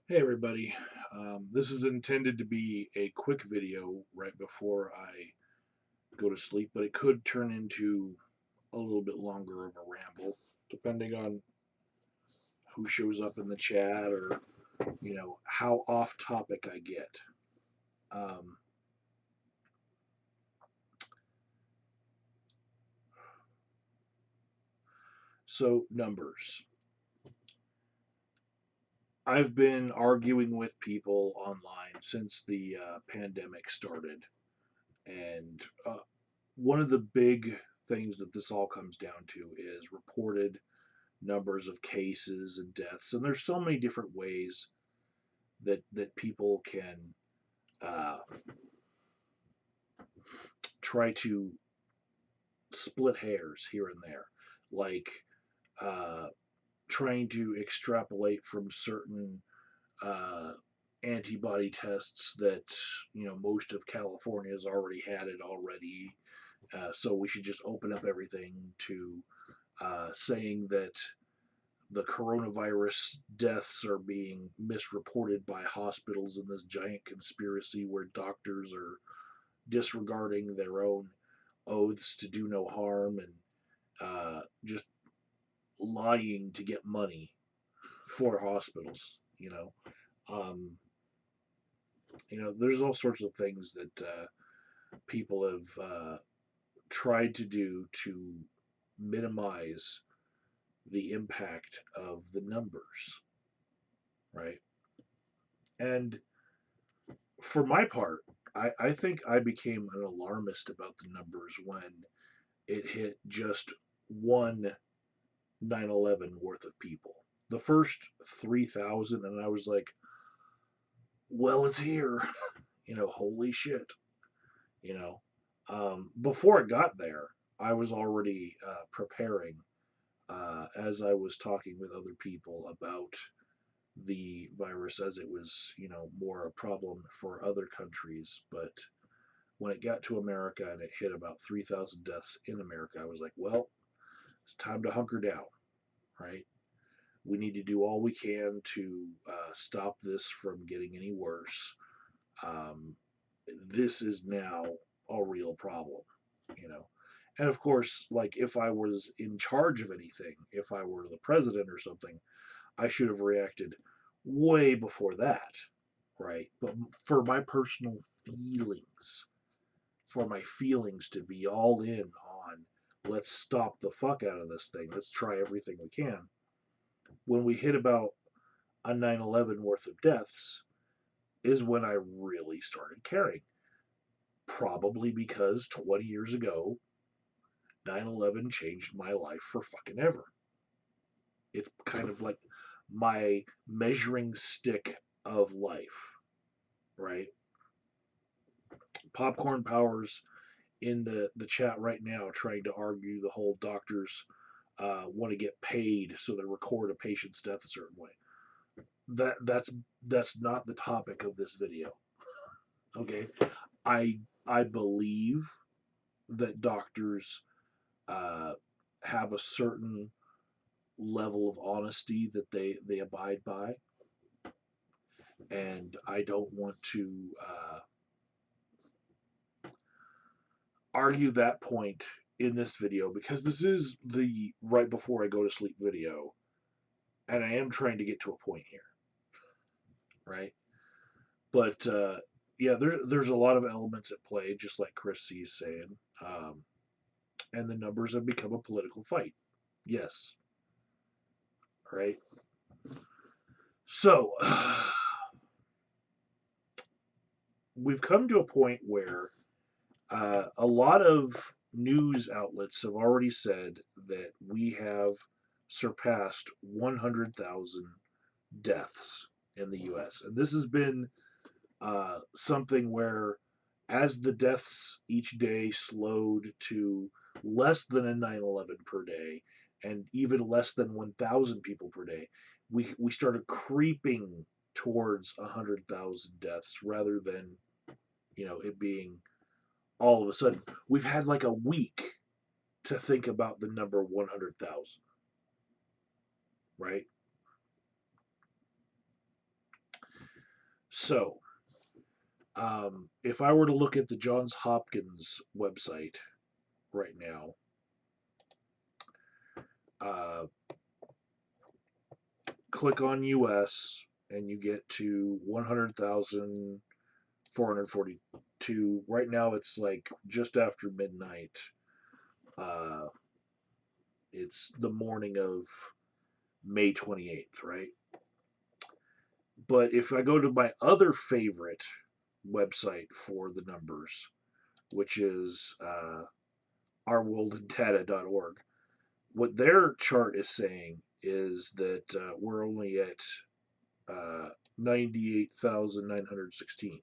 Hey everybody, this is intended to be a quick video right before I go to sleep, but it could turn into a little bit longer of a ramble, depending on who shows up in the chat or, how off topic I get. Um, so, numbers. I've been arguing with people online since the pandemic started, and one of the big things that this all comes down to is reported numbers of cases and deaths, and there's so many different ways that people can uh, try to split hairs here and there, like uh, trying to extrapolate from certain uh, antibody tests that most of California has already had it already. So we should just open up everything to saying that the coronavirus deaths are being misreported by hospitals in this giant conspiracy where doctors are disregarding their own oaths to do no harm and just lying to get money for hospitals. Um, there's all sorts of things that people have tried to do to minimize the impact of the numbers, right? And for my part, I think I became an alarmist about the numbers when it hit just one 9/11 worth of people. The first 3,000, and I was like, well, it's here. Holy shit. You know, before it got there, I was already preparing as I was talking with other people about the virus as it was, more a problem for other countries. But when it got to America and it hit about 3,000 deaths in America, I was like, well, it's time to hunker down, right? We need to do all we can to stop this from getting any worse. Um, this is now a real problem, you know. And of course, like if I was in charge of anything, if I were the president or something, I should have reacted way before that, right? But for my personal feelings, to be all in on let's stop the fuck out of this thing. Let's try everything we can. When we hit about a 9/11 worth of deaths is when I really started caring. Probably because 20 years ago, 9/11 changed my life for fucking ever. It's kind of like my measuring stick of life, right? Popcorn Powers in the chat right now trying to argue the whole doctors want to get paid so they record a patient's death a certain way. That's not the topic of this video. Okay, I believe that doctors uh, have a certain level of honesty that they abide by, and I don't want to argue that point in this video because this is the right before I go to sleep video, and I am trying to get to a point here, right? But yeah, there's a lot of elements at play, just like Chris C is saying, and the numbers have become a political fight. Yes, right. So we've come to a point where a lot of news outlets have already said that we have surpassed 100,000 deaths in the U.S. And this has been something where, as the deaths each day slowed to less than a 9/11 per day, and even less than 1,000 people per day, we started creeping towards 100,000 deaths rather than it being all of a sudden. We've had like a week to think about the number 100,000, right? So, if I were to look at the Johns Hopkins website right now, uh, click on US, and you get to 100,442. Right now, it's like just after midnight. Uh, it's the morning of May 28th, right? But if I go to my other favorite website for the numbers, which is ourworldanddata.org, what their chart is saying is that we're only at 98,916.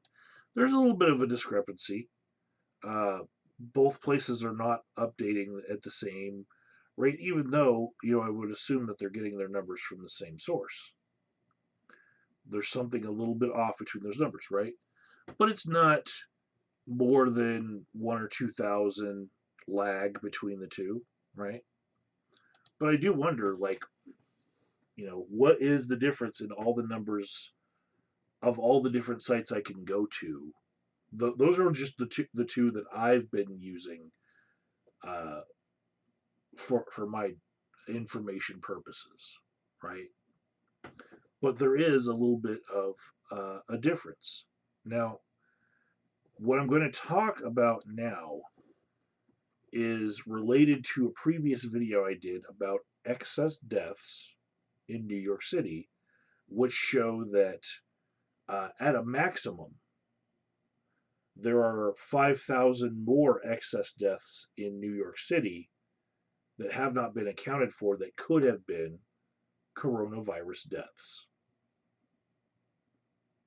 There's a little bit of a discrepancy. Uh, both places are not updating at the same rate, even though, I would assume that they're getting their numbers from the same source. There's something a little bit off between those numbers, right? But it's not more than 1 or 2,000 lag between the two, right? But I do wonder, like, what is the difference in all the numbers of all the different sites I can go to? Those are just the two that I've been using uh, for my information purposes, right? But there is a little bit of a difference. Now, what I'm going to talk about now is related to a previous video I did about excess deaths in New York City, which show that at a maximum, there are 5,000 more excess deaths in New York City that have not been accounted for that could have been coronavirus deaths.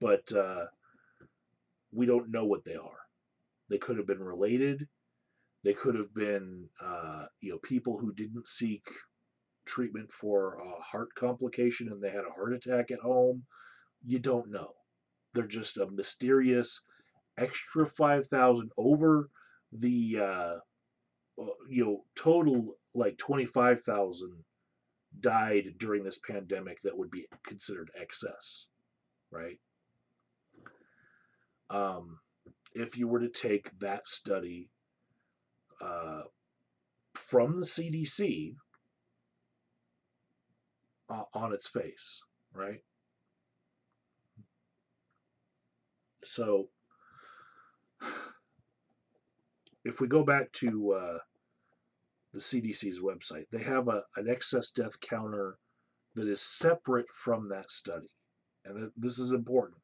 But we don't know what they are. They could have been related. They could have been, people who didn't seek treatment for a heart complication and they had a heart attack at home. You don't know. They're just a mysterious extra 5,000 over the total, like 25,000 died during this pandemic that would be considered excess, right? Um, if you were to take that study uh, from the CDC on its face, right? So if we go back to the CDC's website, they have an excess death counter that is separate from that study. And this is important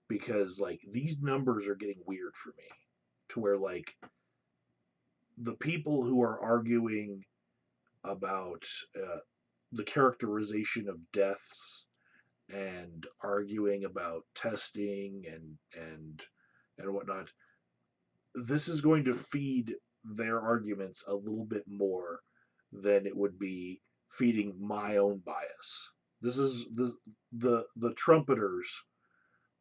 because, like, these numbers are getting weird for me to where, like, the people who are arguing about the characterization of deaths and arguing about testing and whatnot, this is going to feed their arguments a little bit more than it would be feeding my own bias. This is the trumpeters,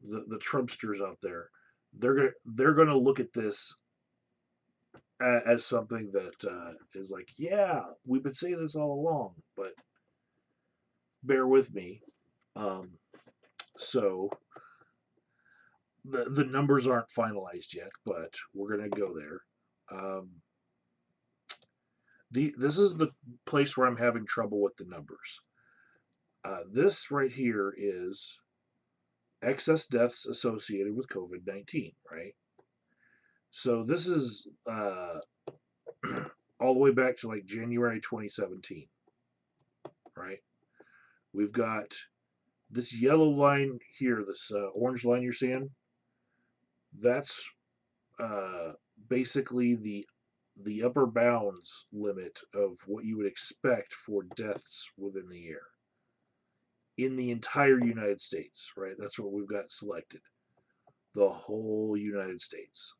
the Trumpsters out there. They're gonna look at this as something that is like, yeah, we've been saying this all along, but bear with me. Um, so the numbers aren't finalized yet, but we're gonna go there. Um, this is the place where I'm having trouble with the numbers. This right here is excess deaths associated with COVID-19, right? So this is all the way back to like January 2017, right? We've got this yellow line here, this orange line you're seeing. That's uh, basically the upper bounds limit of what you would expect for deaths within the year in the entire United States, right? That's what we've got selected. The whole United States.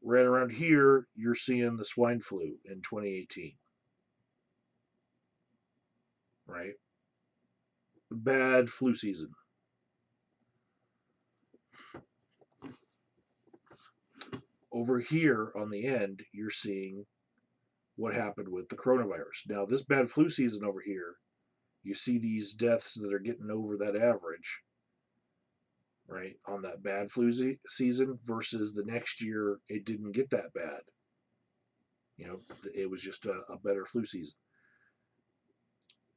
Right around here, you're seeing the swine flu in 2018, right? Bad flu season. Over here on the end, you're seeing what happened with the coronavirus. Now, this bad flu season over here, you see these deaths that are getting over that average, right, on that bad flu season versus the next year it didn't get that bad. You know, it was just a better flu season.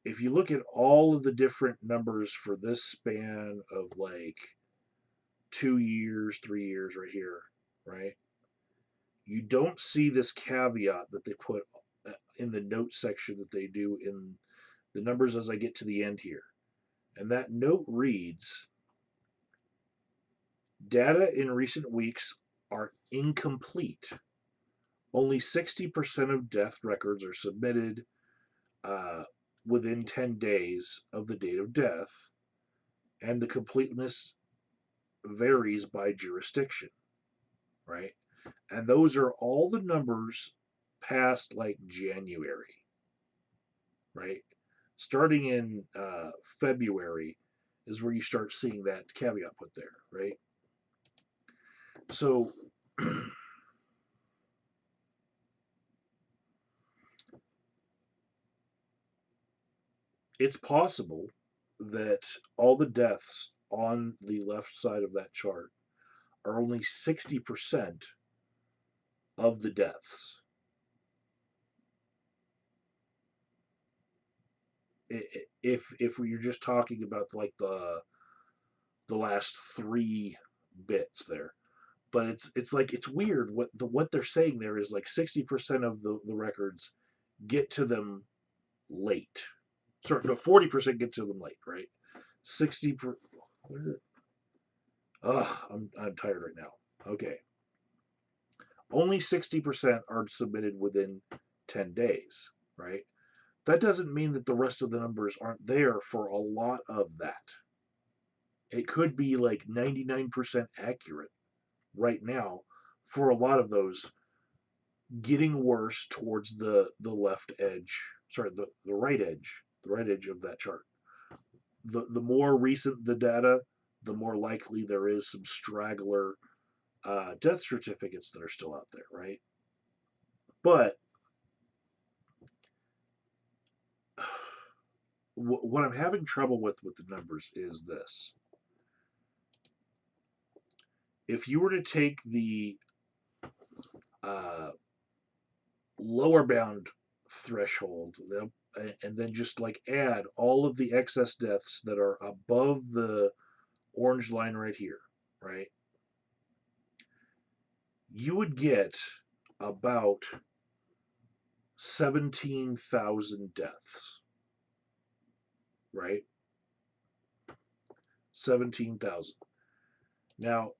If you look at all of the different numbers for this span of like 2 years, 3 years right here, right? You don't see this caveat that they put in the note section that they do in the numbers as I get to the end here. And that note reads, data in recent weeks are incomplete. Only 60% of death records are submitted uh, within 10 days of the date of death, and the completeness varies by jurisdiction, right? And those are all the numbers past like January, right? Starting in February is where you start seeing that caveat put there, right? So it's possible that all the deaths on the left side of that chart are only 60% of the deaths. If you're just talking about like the last three bits there, but it's like it's weird what they're saying there is like 60% of the records get to them late. Sorry, no, 40% get to them late, right? 60 per, what is it? Ugh, I'm tired right now. Okay. Only 60% are submitted within 10 days, right? That doesn't mean that the rest of the numbers aren't there for a lot of that. It could be like 99% accurate right now for a lot of those, getting worse towards the left edge, sorry, the right edge of that chart. The more recent the data, the more likely there is some straggler death certificates that are still out there, right? But what I'm having trouble with the numbers is this. If you were to take the uh, lower bound threshold and then just like add all of the excess deaths that are above the orange line right here, right? You would get about 17,000 deaths, right? 17,000. Now,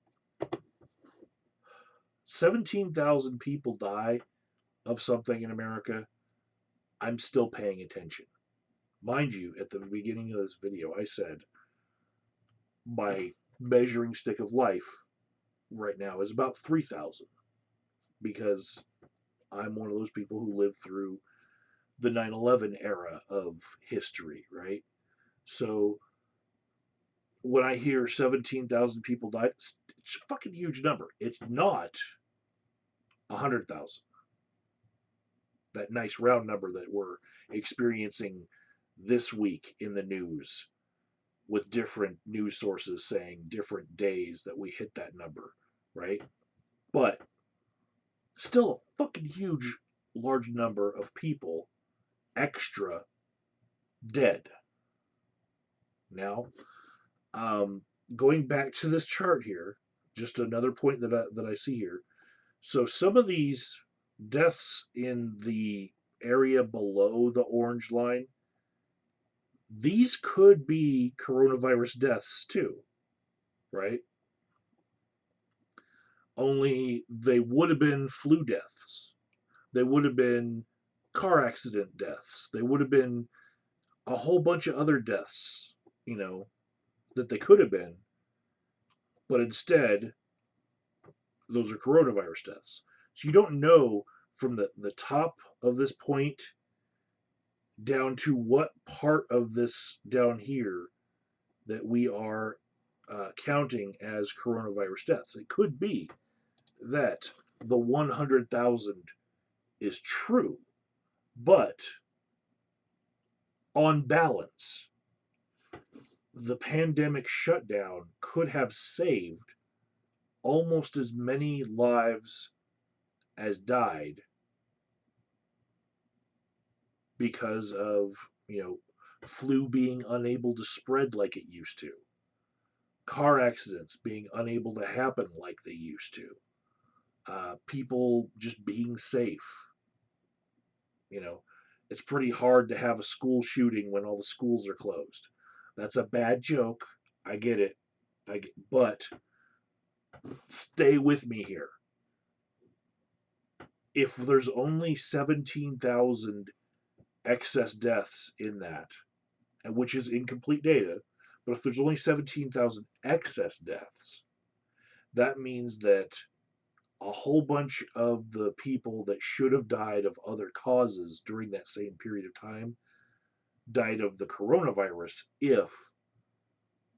17,000 people die of something in America. I'm still paying attention. Mind you, at the beginning of this video, I said my measuring stick of life right now is about 3,000 because I'm one of those people who lived through the 9/11 era of history, right? So when I hear 17,000 people died, it's a fucking huge number. It's not 100,000. That nice round number that we're experiencing this week in the news with different news sources saying different days that we hit that number, right? But still a fucking huge, large number of people extra dead. Now, um, going back to this chart here, just another point that I see here. So some of these deaths in the area below the orange line, these could be coronavirus deaths too, right? Only they would have been flu deaths. They would have been car accident deaths. They would have been a whole bunch of other deaths, you know, that they could have been. But instead, those are coronavirus deaths. So you don't know from the top of this point down to what part of this down here that we are counting as coronavirus deaths. It could be that the 100,000 is true, but on balance, the pandemic shutdown could have saved almost as many lives as died because of, you know, flu being unable to spread like it used to, car accidents being unable to happen like they used to, people just being safe. You know, it's pretty hard to have a school shooting when all the schools are closed. That's a bad joke. I get it. But stay with me here. If there's only 17,000 excess deaths in that, which is incomplete data, but if there's only 17,000 excess deaths, that means that a whole bunch of the people that should have died of other causes during that same period of time died of the coronavirus if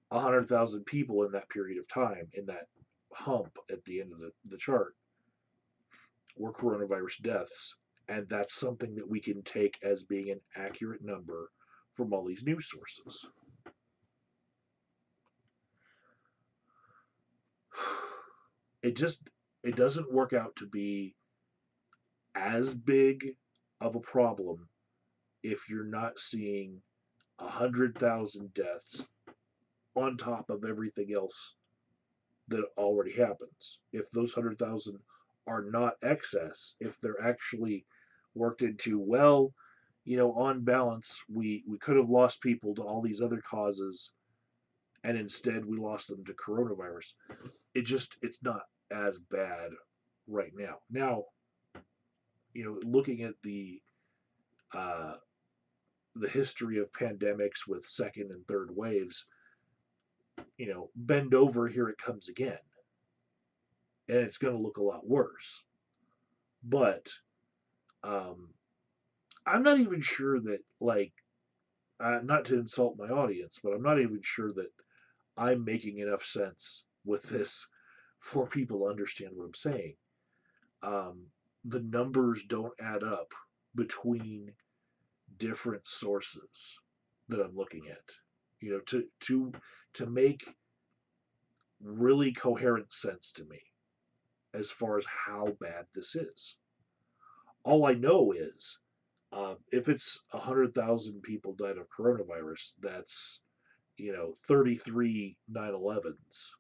100,000 people in that period of time, in that hump at the end of the chart, were coronavirus deaths. And that's something that we can take as being an accurate number from all these news sources. It just it doesn't work out to be as big of a problem if you're not seeing 100,000 deaths on top of everything else that already happens. If those 100,000 are not excess, if they're actually worked into, well, you know, on balance, we could have lost people to all these other causes, and instead we lost them to coronavirus. It's not as bad right now. Now, you know, looking at uh, the history of pandemics with second and third waves, you know, bend over, here it comes again, and it's going to look a lot worse. But um, I'm not even sure that, like, not to insult my audience, but I'm not even sure that I'm making enough sense with this for people to understand what I'm saying. Um, the numbers don't add up between different sources that I'm looking at. You know, to make really coherent sense to me as far as how bad this is. All I know is if it's 100,000 people died of coronavirus, that's, you know, 33 9/11s.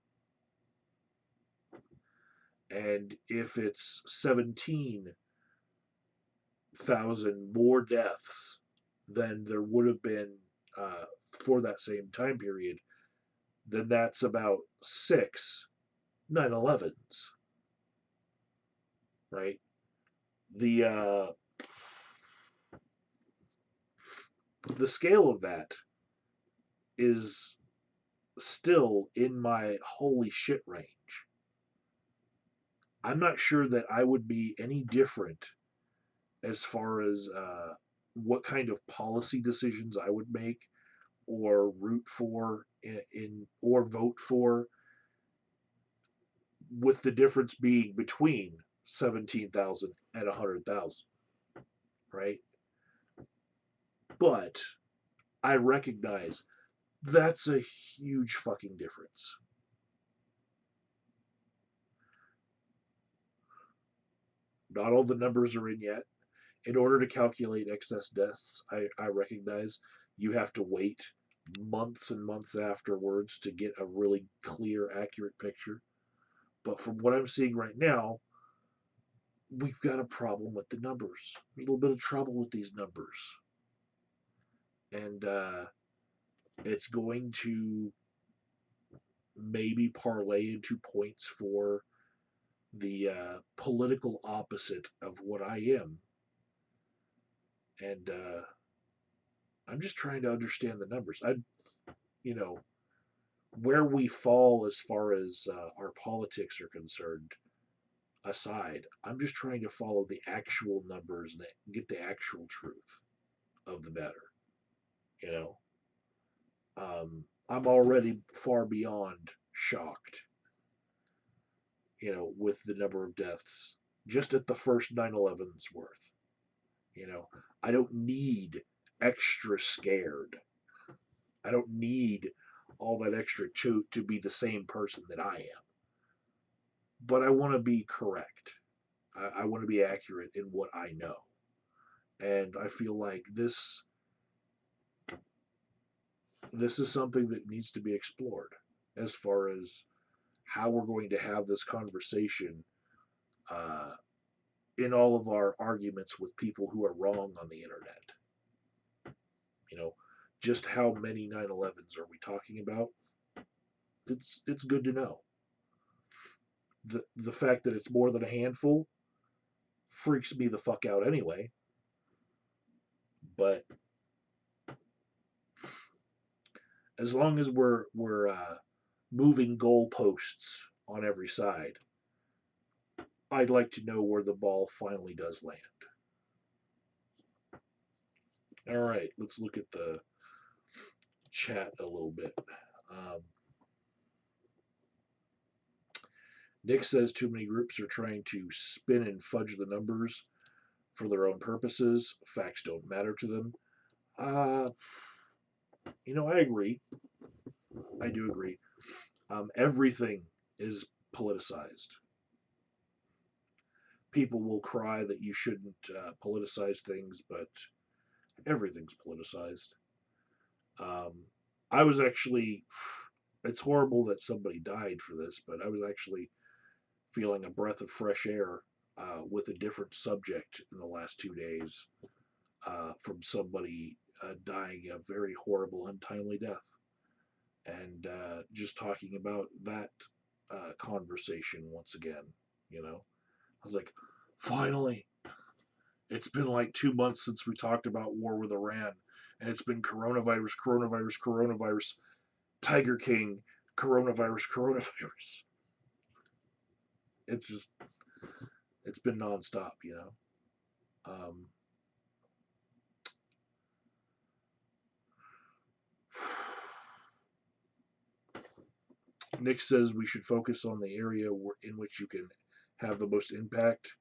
And if it's 17,000 more deaths than there would have been for that same time period, then that's about 6 9/11s, right? The the scale of that is still in my holy shit range. I'm not sure that I would be any different as far as what kind of policy decisions I would make or root for or vote for, with the difference being between 17,000 and 100,000, right? But I recognize that's a huge fucking difference. Not all the numbers are in yet. In order to calculate excess deaths, I recognize you have to wait months and months afterwards to get a really clear, accurate picture. But from what I'm seeing right now, we've got a problem with the numbers. A little bit of trouble with these numbers. And it's going to maybe parlay into points for the political opposite of what I am. And I'm just trying to understand the numbers. You know, where we fall as far as our politics are concerned aside, I'm just trying to follow the actual numbers and get the actual truth of the matter. You know, I'm already far beyond shocked. You know, with the number of deaths just at the first 9/11's worth. You know, I don't need extra scared. I don't need all that extra to be the same person that I am. But I want to be correct. I want to be accurate in what I know. And I feel like this is something that needs to be explored as far as how we're going to have this conversation uh, in all of our arguments with people who are wrong on the internet. You know, just how many 9/11s are we talking about? It's good to know. The fact that it's more than a handful freaks me the fuck out anyway. But as long as we're moving goalposts on every side, I'd like to know where the ball finally does land. All right, let's look at the chat a little bit. Um, Nick says too many groups are trying to spin and fudge the numbers for their own purposes. Facts don't matter to them. Uh, I agree. I do agree. Everything is politicized. People will cry that you shouldn't politicize things, but everything's politicized. Um, I was actually, it's horrible that somebody died for this, but I was actually feeling a breath of fresh air with a different subject in the last 2 days from somebody dying a very horrible, untimely death. And just talking about that conversation once again, I was like, finally, it's been like 2 months since we talked about war with Iran, and it's been coronavirus, coronavirus, coronavirus, Tiger King, coronavirus, coronavirus. It's just, it's been nonstop. Um, Nick says we should focus on the area in which you can have the most impact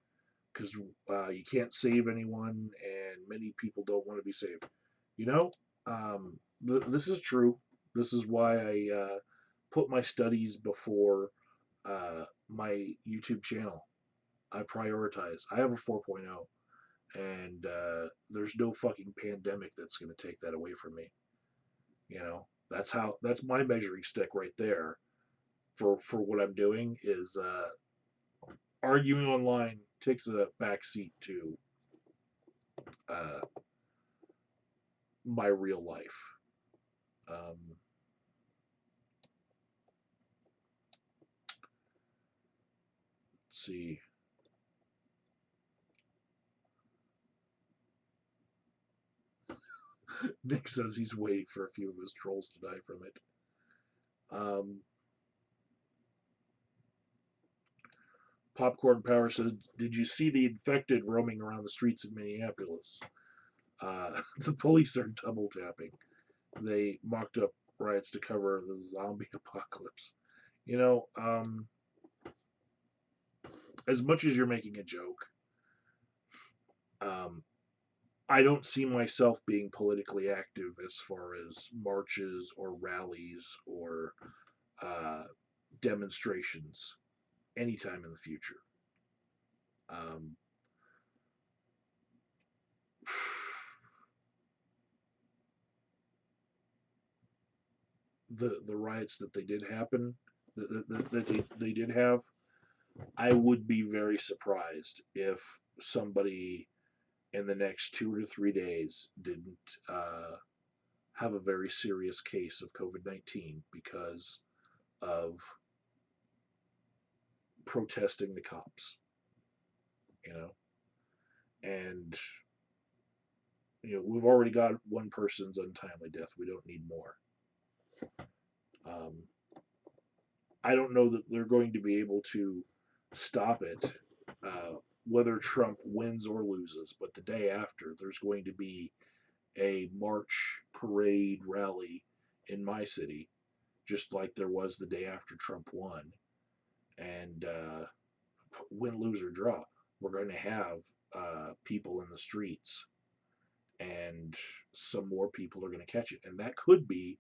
because you can't save anyone and many people don't want to be saved. You know, this is true. This is why I put my studies before my YouTube channel. I prioritize. I have a 4.0, and there's no fucking pandemic that's going to take that away from me. That's my measuring stick right there for what I'm doing is arguing online takes a backseat to uh, my real life. Um, let's see. Nick says he's waiting for a few of his trolls to die from it. Um, Popcorn Power says, "Did you see the infected roaming around the streets in Minneapolis? The police are double tapping. They mocked up riots to cover the zombie apocalypse. You know, as much as you're making a joke, um, I don't see myself being politically active as far as marches or rallies or uh, demonstrations anytime in the future. Um, the riots that they did happen, that they did have, I would be very surprised if somebody in the next 2 to 3 days didn't have a very serious case of COVID-19 because of protesting the cops, you know, and we've already got one person's untimely death. We don't need more. Um, I don't know that they're going to be able to stop it, whether Trump wins or loses. But the day after, there's going to be a march, parade, rally in my city, just like there was the day after Trump won. And win, lose, or draw, we're going to have people in the streets, and some more people are going to catch it. And that could be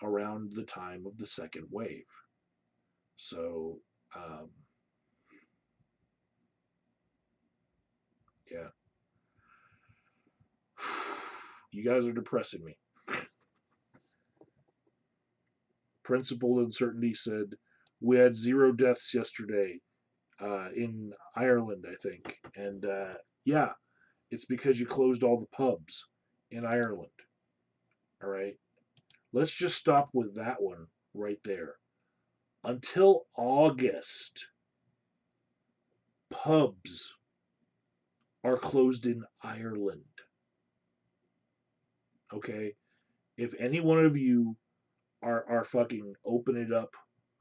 around the time of the second wave. So, um, yeah. You guys are depressing me. Principal Uncertainty said, we had 0 deaths yesterday in Ireland, I think. And yeah, it's because you closed all the pubs in Ireland. All right. Let's just stop with that one right there. Until August, pubs are closed in Ireland. Okay? If any one of you are fucking open it up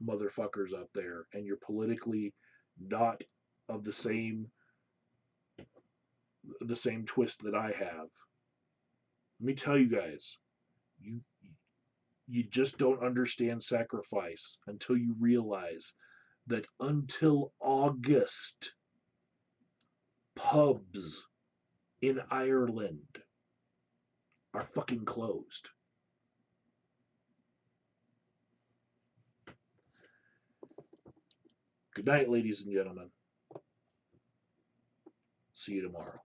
motherfuckers out there and you're politically not of the same twist that I have, let me tell you guys, you you just don't understand sacrifice until you realize that until August, pubs in Ireland are fucking closed. Good night, ladies and gentlemen. See you tomorrow.